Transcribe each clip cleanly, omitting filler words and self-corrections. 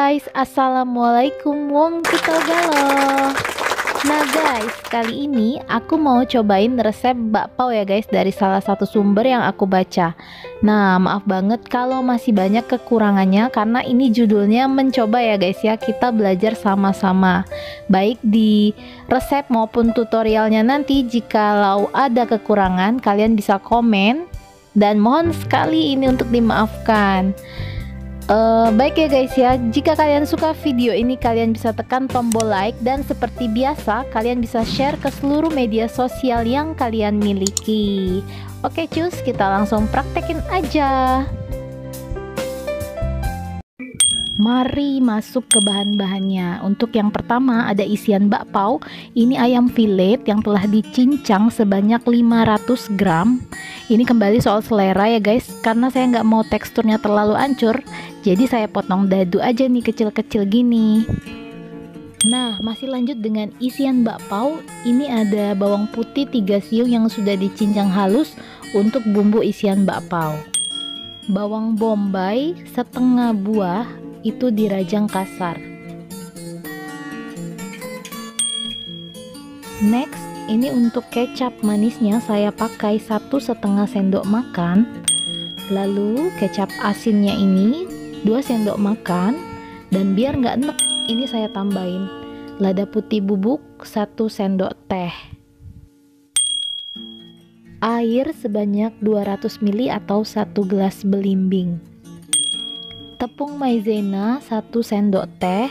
guys, assalamualaikum wong kita galau. Nah guys, kali ini aku mau cobain resep bakpao ya guys, dari salah satu sumber yang aku baca. Nah maaf banget kalau masih banyak kekurangannya, karena ini judulnya mencoba ya guys ya, kita belajar sama-sama. Baik di resep maupun tutorialnya nanti, jikalau ada kekurangan kalian bisa komen, dan mohon sekali ini untuk dimaafkan. Baik ya guys ya, jika kalian suka video ini kalian bisa tekan tombol like, dan seperti biasa kalian bisa share ke seluruh media sosial yang kalian miliki. Oke cus, kita langsung praktekin aja. Mari masuk ke bahan-bahannya. Untuk yang pertama ada isian bakpao. Ini ayam filet yang telah dicincang sebanyak 500 gram. Ini kembali soal selera ya guys, karena saya nggak mau teksturnya terlalu hancur, jadi saya potong dadu aja nih kecil-kecil gini. Nah masih lanjut dengan isian bakpao. Ini ada bawang putih 3 siung yang sudah dicincang halus untuk bumbu isian bakpao. Bawang bombay setengah buah, itu dirajang kasar. Next, ini untuk kecap manisnya saya pakai 1,5 sendok makan. Lalu kecap asinnya ini 2 sendok makan. Dan biar nggak enek, ini saya tambahin lada putih bubuk 1 sendok teh. Air sebanyak 200 ml atau 1 gelas belimbing. Tepung maizena 1 sendok teh.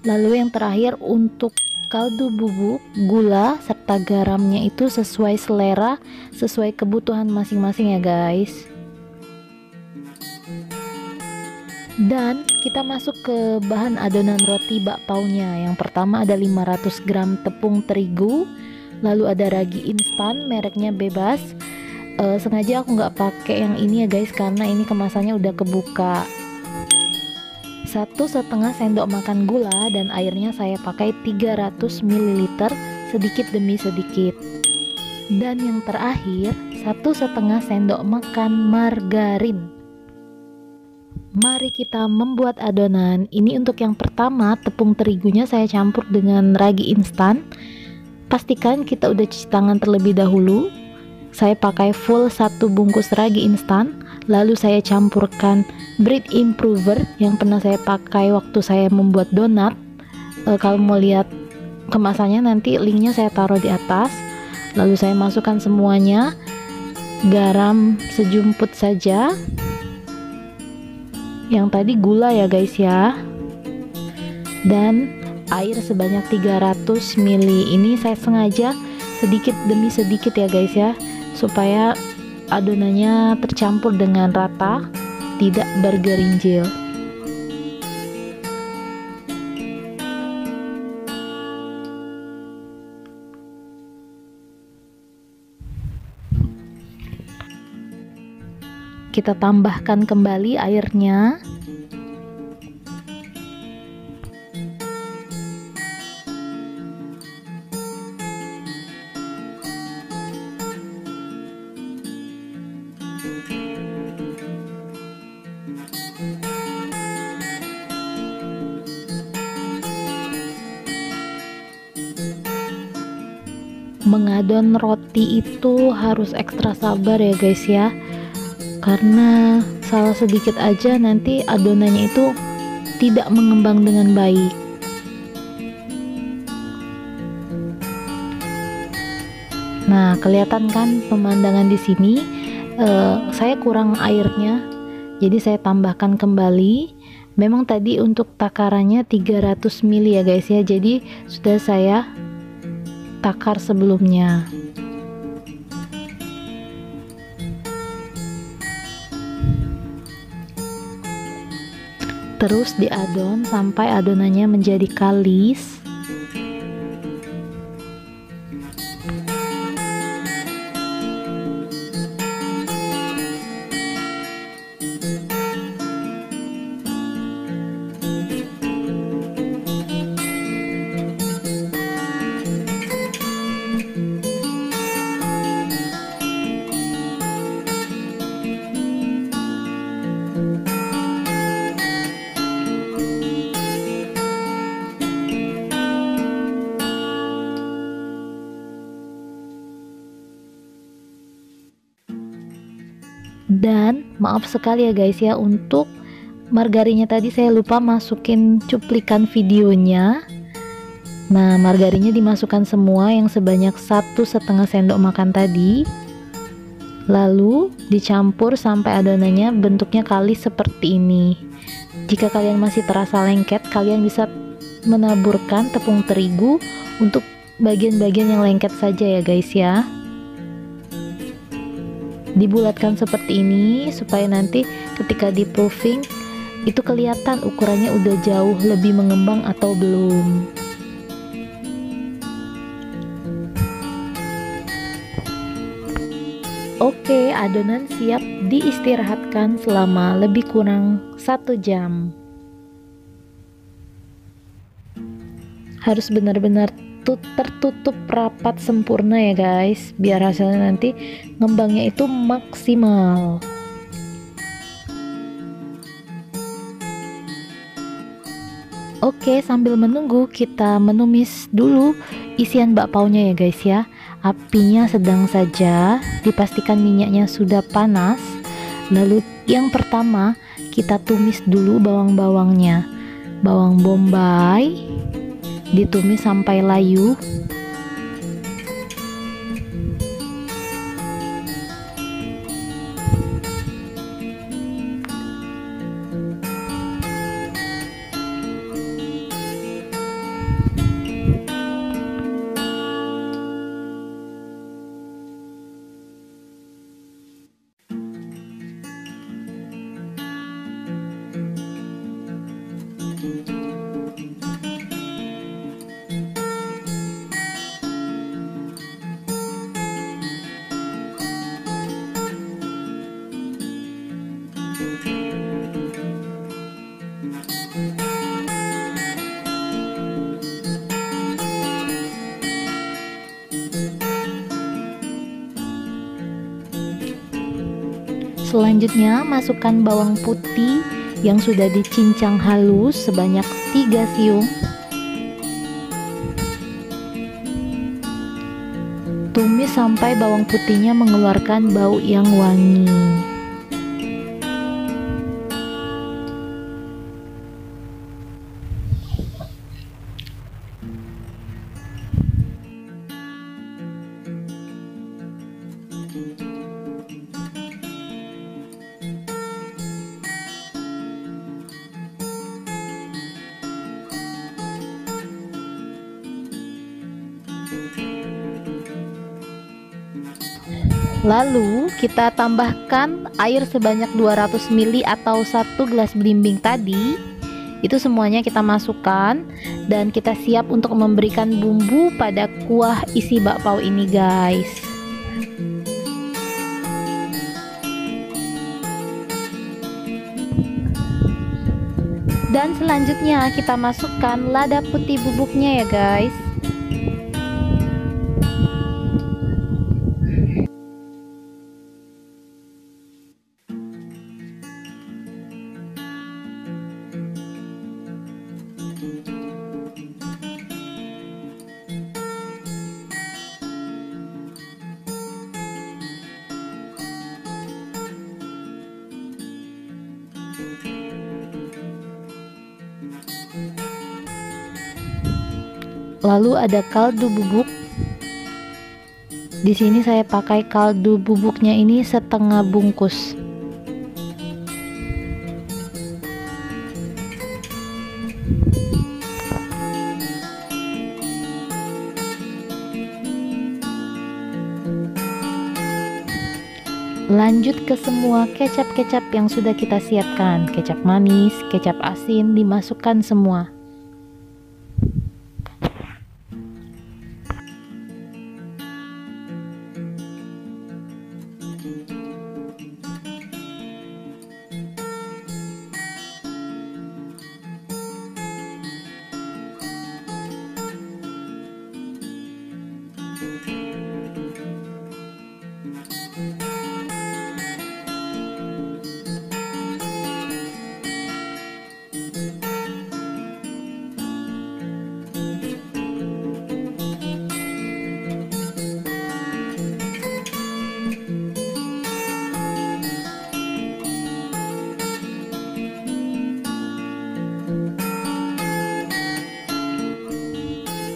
Lalu yang terakhir untuk kaldu bubuk, gula, serta garamnya itu sesuai selera, sesuai kebutuhan masing-masing ya guys. Dan kita masuk ke bahan adonan roti bakpaonya. Yang pertama ada 500 gram tepung terigu. Lalu ada ragi instan, mereknya bebas. Sengaja aku nggak pakai yang ini ya guys, karena ini kemasannya udah kebuka. 1,5 sendok makan gula, dan airnya saya pakai 300 ml sedikit demi sedikit. Dan yang terakhir 1,5 sendok makan margarin. Mari kita membuat adonan. Ini untuk yang pertama, tepung terigunya saya campur dengan ragi instan. Pastikan kita udah cuci tangan terlebih dahulu. Saya pakai full 1 bungkus ragi instan. Lalu saya campurkan bread improver yang pernah saya pakai waktu saya membuat donat. Kalau mau lihat kemasannya nanti linknya saya taruh di atas. Lalu saya masukkan semuanya. Garam sejumput saja. Yang tadi gula ya guys ya. Dan air sebanyak 300 ml. Ini saya sengaja sedikit demi sedikit ya guys ya, supaya adonannya tercampur dengan rata, tidak bergerinjil. Kita tambahkan kembali airnya. Mengadon roti itu harus ekstra sabar ya guys ya, karena salah sedikit aja nanti adonannya itu tidak mengembang dengan baik. Nah kelihatan kan pemandangan di sini. Saya kurang airnya, jadi saya tambahkan kembali. Memang tadi untuk takarannya 300 ml ya guys ya, jadi sudah saya takar sebelumnya. Terus diadon sampai adonannya menjadi kalis. Dan maaf sekali ya guys ya, untuk margarinnya tadi saya lupa masukin cuplikan videonya. Nah, margarinnya dimasukkan semua yang sebanyak 1,5 sendok makan tadi. Lalu dicampur sampai adonannya bentuknya kalis seperti ini. Jika kalian masih terasa lengket, kalian bisa menaburkan tepung terigu untuk bagian-bagian yang lengket saja ya guys ya. Dibulatkan seperti ini supaya nanti ketika di proofing itu kelihatan ukurannya udah jauh lebih mengembang atau belum. Oke, adonan siap diistirahatkan selama lebih kurang 1 jam. Harus benar-benar tertutup rapat sempurna ya guys, biar hasilnya nanti ngembangnya itu maksimal. Oke, sambil menunggu kita menumis dulu isian bakpaunya ya guys ya. Apinya sedang saja, dipastikan minyaknya sudah panas. Lalu yang pertama kita tumis dulu bawang-bawangnya. Bawang bombay ditumis sampai layu. Selanjutnya masukkan bawang putih yang sudah dicincang halus sebanyak 3 siung. Tumis sampai bawang putihnya mengeluarkan bau yang wangi. Lalu kita tambahkan air sebanyak 200 ml atau 1 gelas belimbing tadi. Itu semuanya kita masukkan dan kita siap untuk memberikan bumbu pada kuah isi bakpao ini guys. Dan selanjutnya kita masukkan lada putih bubuknya ya guys. Lalu ada kaldu bubuk. Di sini saya pakai kaldu bubuknya ini setengah bungkus. Lanjut ke semua kecap-kecap yang sudah kita siapkan. Kecap manis, kecap asin dimasukkan semua.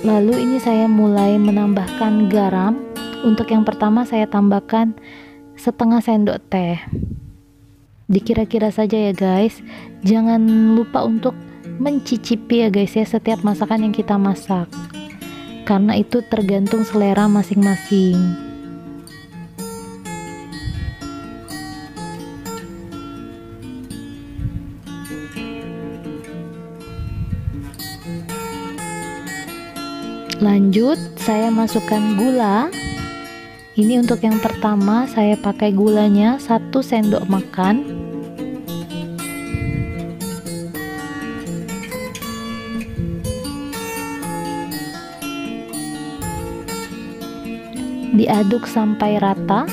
Lalu ini saya mulai menambahkan garam. Untuk yang pertama saya tambahkan setengah sendok teh. Dikira-kira saja ya guys. Jangan lupa untuk mencicipi ya guys ya setiap masakan yang kita masak, karena itu tergantung selera masing-masing. Lanjut saya masukkan gula. Ini untuk yang pertama saya pakai gulanya 1 sendok makan. Diaduk sampai rata.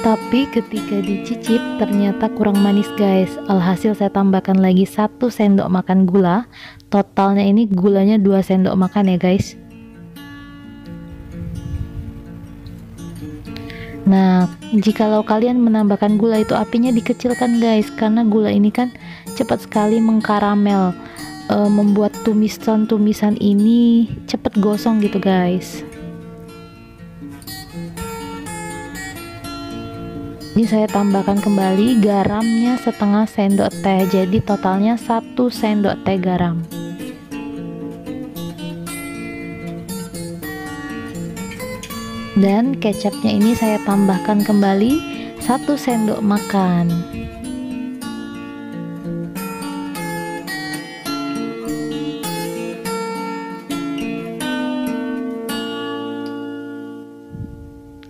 Tapi ketika dicicip ternyata kurang manis guys. Alhasil saya tambahkan lagi 1 sendok makan gula. Totalnya ini gulanya 2 sendok makan ya guys. Nah, jikalau kalian menambahkan gula itu apinya dikecilkan guys, karena gula ini kan cepat sekali mengkaramel, membuat tumisan-tumisan ini cepat gosong gitu guys. Ini saya tambahkan kembali garamnya setengah sendok teh, jadi totalnya 1 sendok teh garam. Dan kecapnya ini saya tambahkan kembali 1 sendok makan.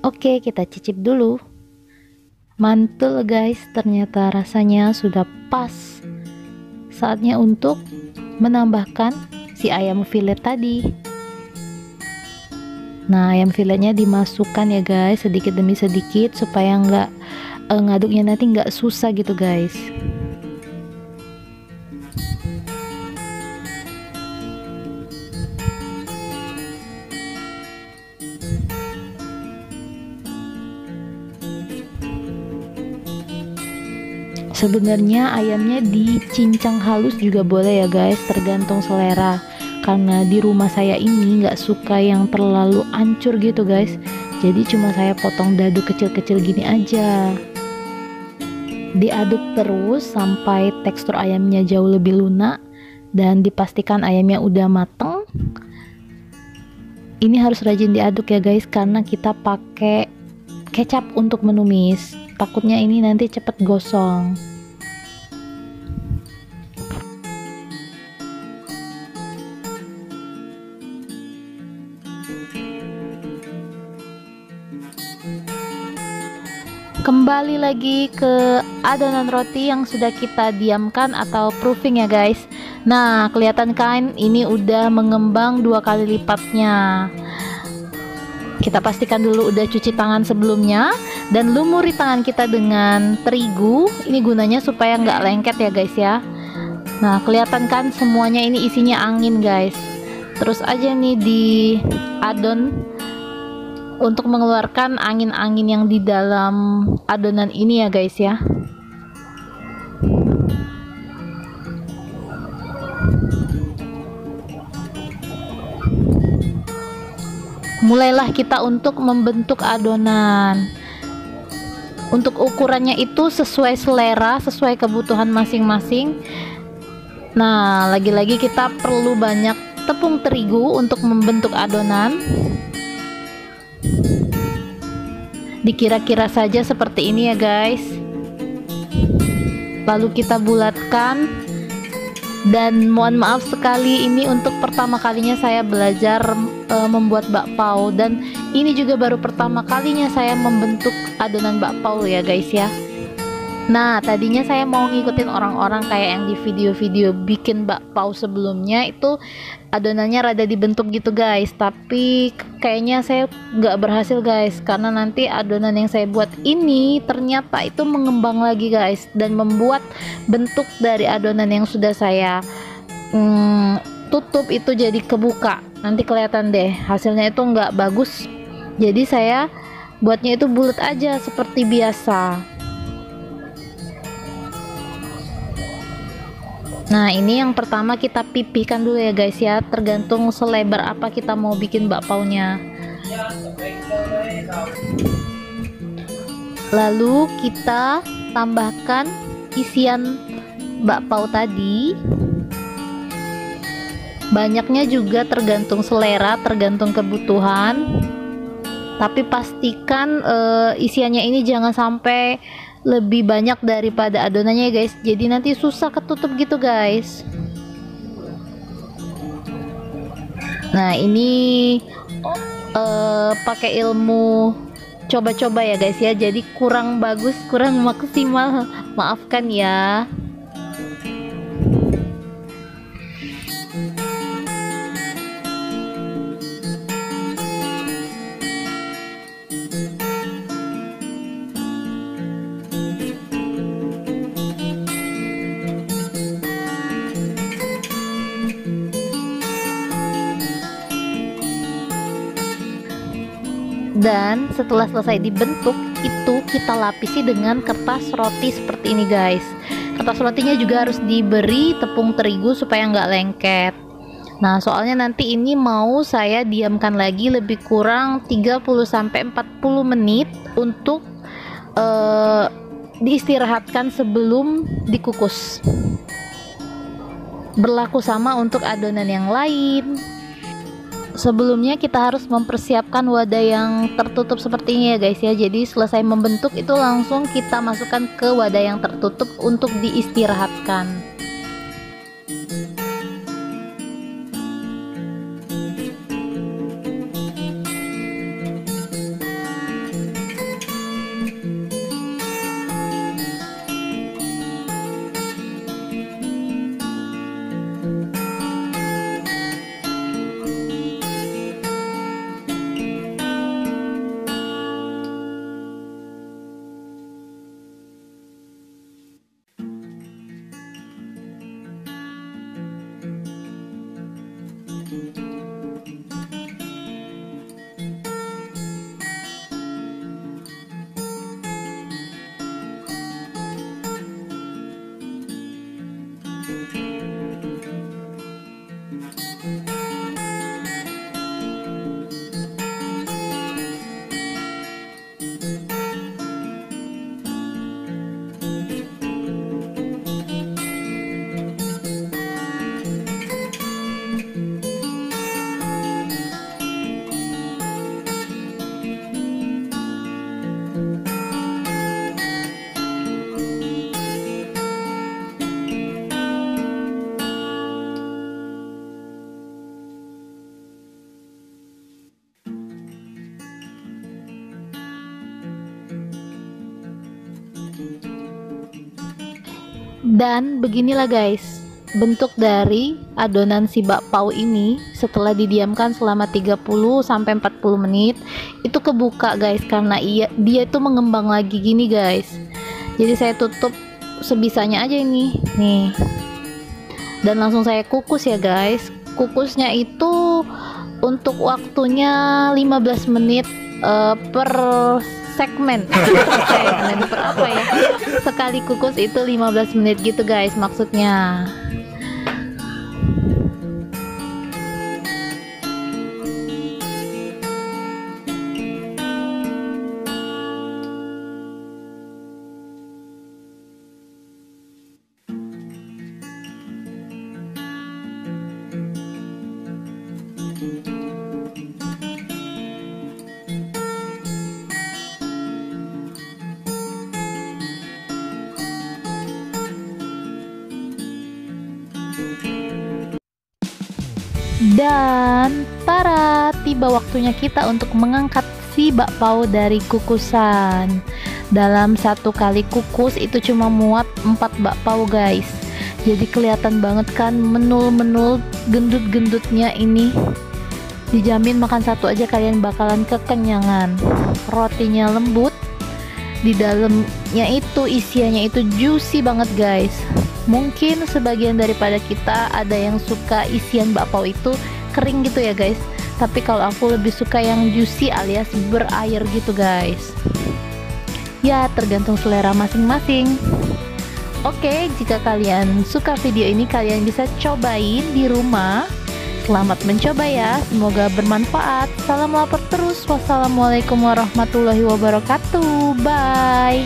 Oke, kita cicip dulu. Mantul guys, ternyata rasanya sudah pas. Saatnya untuk menambahkan si ayam filet tadi. Nah, ayam filetnya dimasukkan ya guys, sedikit demi sedikit supaya ngaduknya nanti nggak susah gitu guys. Sebenarnya ayamnya dicincang halus juga boleh ya guys, tergantung selera. Karena di rumah saya ini nggak suka yang terlalu hancur gitu guys, jadi cuma saya potong dadu kecil-kecil gini aja. Diaduk terus sampai tekstur ayamnya jauh lebih lunak dan dipastikan ayamnya udah mateng. Ini harus rajin diaduk ya guys, karena kita pakai kecap untuk menumis, takutnya ini nanti cepet gosong. Kembali lagi ke adonan roti yang sudah kita diamkan atau proofing ya guys. Nah, kelihatan kan ini udah mengembang 2 kali lipatnya. Kita pastikan dulu udah cuci tangan sebelumnya dan lumuri tangan kita dengan terigu. Ini gunanya supaya nggak lengket ya guys ya. Nah, kelihatan kan semuanya ini isinya angin guys. Terus aja nih di adon untuk mengeluarkan angin-angin yang di dalam adonan ini ya guys ya. Mulailah kita untuk membentuk adonan. Untuk ukurannya itu sesuai selera, sesuai kebutuhan masing-masing. Nah, lagi-lagi kita perlu banyak tepung terigu untuk membentuk adonan. Dikira-kira saja seperti ini ya guys. Lalu kita bulatkan. Dan mohon maaf sekali, ini untuk pertama kalinya saya belajar membuat bakpao, dan ini juga baru pertama kalinya saya membentuk adonan bakpao ya guys ya. Nah, tadinya saya mau ngikutin orang-orang kayak yang di video-video bikin bakpao sebelumnya, itu adonannya rada dibentuk gitu guys, tapi kayaknya saya nggak berhasil guys, karena nanti adonan yang saya buat ini ternyata itu mengembang lagi guys, dan membuat bentuk dari adonan yang sudah saya tutup itu jadi kebuka. Nanti kelihatan deh hasilnya itu nggak bagus, jadi saya buatnya itu bulat aja seperti biasa. Nah, ini yang pertama kita pipihkan dulu ya guys ya, tergantung selebar apa kita mau bikin bakpaunya. Lalu kita tambahkan isian bakpao tadi. Banyaknya juga tergantung selera, tergantung kebutuhan. Tapi pastikan isiannya ini jangan sampai lebih banyak daripada adonannya ya guys, jadi nanti susah ketutup gitu guys. Nah, ini pakai ilmu coba-coba ya guys ya, jadi kurang bagus, kurang maksimal, maafkan ya. Dan setelah selesai dibentuk itu kita lapisi dengan kertas roti seperti ini guys. Kertas rotinya juga harus diberi tepung terigu supaya nggak lengket. Nah, soalnya nanti ini mau saya diamkan lagi lebih kurang 30-40 menit untuk diistirahatkan sebelum dikukus. Berlaku sama untuk adonan yang lain. Sebelumnya kita harus mempersiapkan wadah yang tertutup seperti ini ya guys ya. Jadi selesai membentuk itu langsung kita masukkan ke wadah yang tertutup untuk diistirahatkan. Dan beginilah guys bentuk dari adonan si bakpao ini setelah didiamkan selama 30-40 menit. Itu kebuka guys, karena dia itu mengembang lagi gini guys. Jadi saya tutup sebisanya aja ini nih, dan langsung saya kukus ya guys. Kukusnya itu untuk waktunya 15 menit per segmen per apa ya, sekali kukus itu 15 menit gitu guys maksudnya. Dan tara, tiba waktunya kita untuk mengangkat si bakpao dari kukusan. Dalam satu kali kukus itu cuma muat 4 bakpao guys. Jadi kelihatan banget kan menul-menul gendut-gendutnya ini. Dijamin makan satu aja kalian bakalan kekenyangan. Rotinya lembut, di dalamnya itu isiannya itu juicy banget guys. Mungkin sebagian daripada kita ada yang suka isian bakpao itu kering gitu ya guys, tapi kalau aku lebih suka yang juicy alias berair gitu guys. Ya tergantung selera masing-masing. Oke, jika kalian suka video ini, kalian bisa cobain di rumah. Selamat mencoba ya, semoga bermanfaat. Salam lapar terus. Wassalamualaikum warahmatullahi wabarakatuh. Bye.